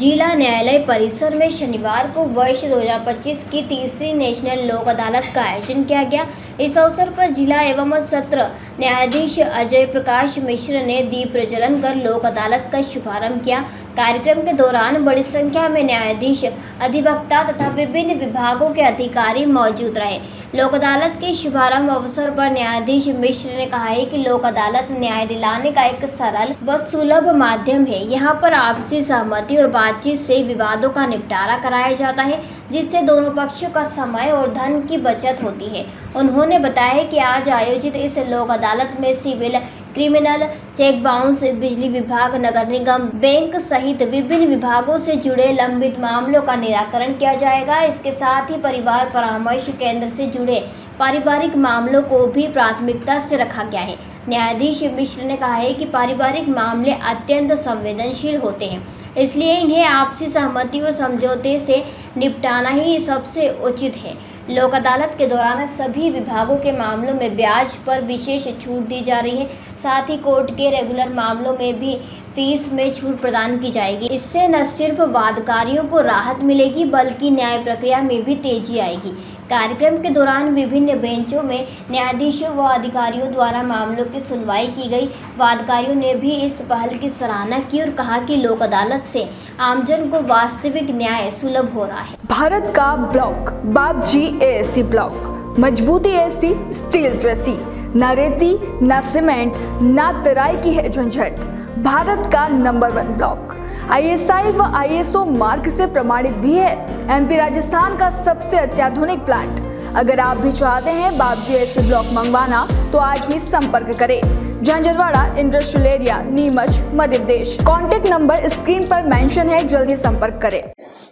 जिला न्यायालय परिसर में शनिवार को वर्ष 2025 की तीसरी नेशनल लोक अदालत का आयोजन किया गया। इस अवसर पर जिला एवं सत्र न्यायाधीश अजय प्रकाश मिश्र ने दीप प्रज्वलन कर लोक अदालत का शुभारंभ किया। कार्यक्रम के दौरान बड़ी संख्या में न्यायाधीश, अधिवक्ता तथा विभिन्न विभागों के अधिकारी मौजूद रहे। लोक अदालत के शुभारंभ अवसर पर न्यायाधीश मिश्र ने कहा है कि लोक अदालत न्याय दिलाने का एक सरल व सुलभ माध्यम है। यहाँ पर आपसी सहमति और बातचीत से विवादों का निपटारा कराया जाता है, जिससे दोनों पक्षों का समय और धन की बचत होती है। उन्होंने बताया कि आज आयोजित इस लोक अदालत में सिविल, क्रिमिनल, चेक बाउंस, बिजली विभाग, नगर निगम, बैंक सहित विभिन्न विभागों से जुड़े लंबित मामलों का निराकरण किया जाएगा। इसके साथ ही परिवार परामर्श केंद्र से जुड़े पारिवारिक मामलों को भी प्राथमिकता से रखा गया है। न्यायाधीश मिश्र ने कहा है कि पारिवारिक मामले अत्यंत संवेदनशील होते हैं, इसलिए इन्हें आपसी सहमति और समझौते से निपटाना ही सबसे उचित है। लोक अदालत के दौरान सभी विभागों के मामलों में ब्याज पर विशेष छूट दी जा रही है। साथ ही कोर्ट के रेगुलर मामलों में भी फीस में छूट प्रदान की जाएगी। इससे न सिर्फ वादकारियों को राहत मिलेगी बल्कि न्याय प्रक्रिया में भी तेजी आएगी। कार्यक्रम के दौरान विभिन्न बेंचों में न्यायाधीशों व अधिकारियों द्वारा मामलों की सुनवाई की गई। वादकारियों ने भी इस पहल की सराहना की और कहा कि लोक अदालत से आमजन को वास्तविक न्याय सुलभ हो रहा है। भारत का ब्लॉक बाबजी एएससी ब्लॉक, मजबूती एएससी स्टील जैसी, न रेती न सीमेंट न तराई की है झंझट। भारत का नंबर 1 ब्लॉक ISI व ISO मार्क से प्रमाणित भी है। MP राजस्थान का सबसे अत्याधुनिक प्लांट। अगर आप भी चाहते हैं बाबजी एएससी ब्लॉक मंगवाना तो आज ही संपर्क करें। झंझरवाड़ा industrial area, Neemuch, Madhya Pradesh. Contact number screen पर मेंशन है, जल्दी संपर्क करें।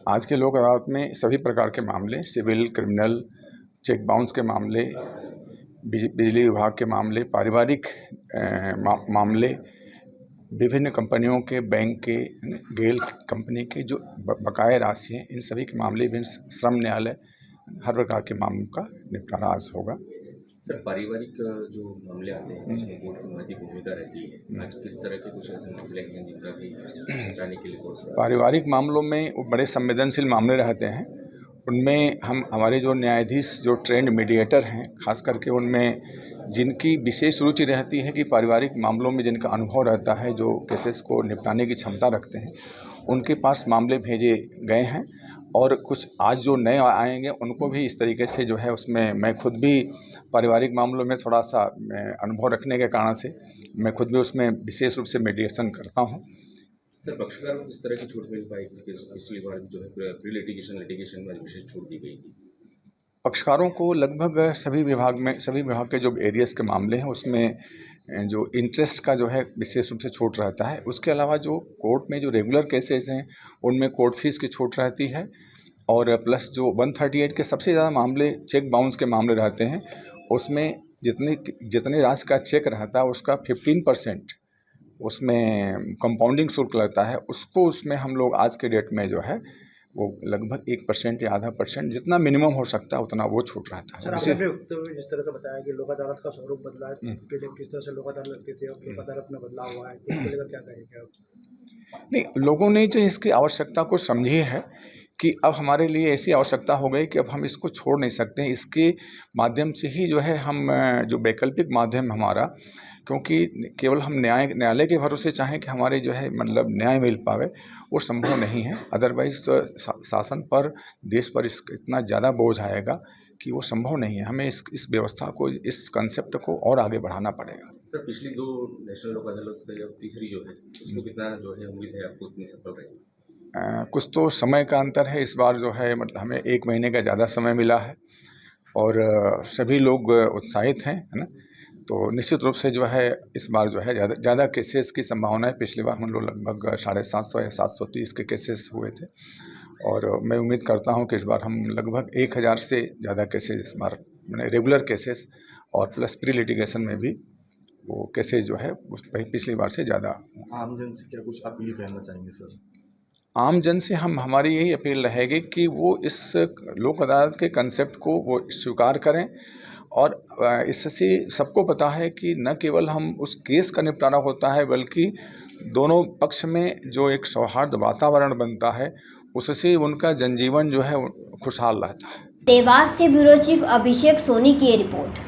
आज के लोक अदालत में सभी प्रकार के मामले, सिविल, क्रिमिनल, चेक बाउंस के मामले, बिजली विभाग के मामले, पारिवारिक मामले, विभिन्न कंपनियों के, बैंक के, गेल कंपनी के जो बकाया राशि हैं, इन सभी के मामले, विभिन्न श्रम न्यायालय, हर प्रकार के मामलों का निपटारा आज होगा। सर, पारिवारिक जो मामले आते हैं उसमें कोर्ट की महत्वपूर्ण भूमिका रहती है। आज किस तरह के कुछ ऐसे मामले हैं जिनका भी निपटाने के लिए पारिवारिक मामलों में बड़े संवेदनशील मामले रहते हैं। उनमें हमारे जो न्यायाधीश जो ट्रेंड मीडिएटर हैं, खास करके उनमें जिनकी विशेष रुचि रहती है कि पारिवारिक मामलों में जिनका अनुभव रहता है, जो केसेस को निपटाने की क्षमता रखते हैं, उनके पास मामले भेजे गए हैं। और कुछ आज जो नए आएंगे उनको भी इस तरीके से जो है, उसमें मैं खुद भी पारिवारिक मामलों में थोड़ा सा अनुभव रखने के कारण से मैं खुद भी उसमें विशेष रूप से मीडिएशन करता हूँ। सर, पक्षकार को किस तरह की छूट मिल पाएगी? पिछली बार जो है प्री लिटिगेशन में विशेष छूट दी गई थी। पक्षकारों को लगभग सभी विभाग के जो एरियाज़ के मामले हैं उसमें जो इंटरेस्ट का जो है विशेष रूप से छूट रहता है। उसके अलावा जो कोर्ट में जो रेगुलर केसेस हैं उनमें कोर्ट फीस की छूट रहती है। और प्लस जो 138 के सबसे ज़्यादा मामले चेक बाउंस के मामले रहते हैं, उसमें जितने राशि का चेक रहता है उसका 15% उसमें कंपाउंडिंग शुल्क लगता है। उसमें हम लोग आज के डेट में जो है वो लगभग 1% या आधा % जितना मिनिमम हो सकता है उतना वो छूट रहता है। जिस तरह से बताया कि लोक अदालत का स्वरूप बदला है, पहले किस तरह से लोक अदालत लगती थी, अब लोक अदालत में बदलाव हुआ है, इसके लिए क्या कहेंगे आप? नहीं, लोगों ने जो इसकी आवश्यकता को समझी है कि अब हमारे लिए ऐसी आवश्यकता हो गई कि अब हम इसको छोड़ नहीं सकते हैं। इसके माध्यम से ही जो है हम जो वैकल्पिक माध्यम हमारा, क्योंकि केवल हम न्यायालय के भरोसे चाहें कि हमारे जो है मतलब न्याय मिल पावे, वो संभव नहीं है। अदरवाइज शासन पर, देश पर इतना ज़्यादा बोझ आएगा कि वो संभव नहीं है। हमें इस व्यवस्था को, इस कंसेप्ट को और आगे बढ़ाना पड़ेगा। सर, पिछली 2 नेशनल लोक अदालत से अब तीसरी जो है उसको कितना जो है उम्मीद है आपको इतनी सफल रहेगी? कुछ तो समय का अंतर है। इस बार जो है मतलब हमें 1 महीने का ज़्यादा समय मिला है और सभी लोग उत्साहित हैं, है ना। तो निश्चित रूप से जो है इस बार जो है ज़्यादा केसेस की संभावना है। पिछली बार हम लोग लगभग 750 या 730 के केसेस हुए थे और मैं उम्मीद करता हूं कि इस बार हम लगभग 1000 से ज़्यादा केसेस इस बार, मैंने रेगुलर केसेस और प्लस प्री लिटिगेशन में भी वो केसेस जो है उस पिछली बार से ज़्यादा। आम जन से क्या कुछ अपील करना चाहेंगे सर? आम जन से हमारी यही अपील रहेगी कि वो इस लोक अदालत के कंसेप्ट को वो स्वीकार करें और इससे सबको पता है कि न केवल हम उस केस का निपटारा होता है बल्कि दोनों पक्ष में जो एक सौहार्द वातावरण बनता है उससे उनका जनजीवन जो है खुशहाल रहता है। देवास से ब्यूरो चीफ अभिषेक सोनी की ये रिपोर्ट।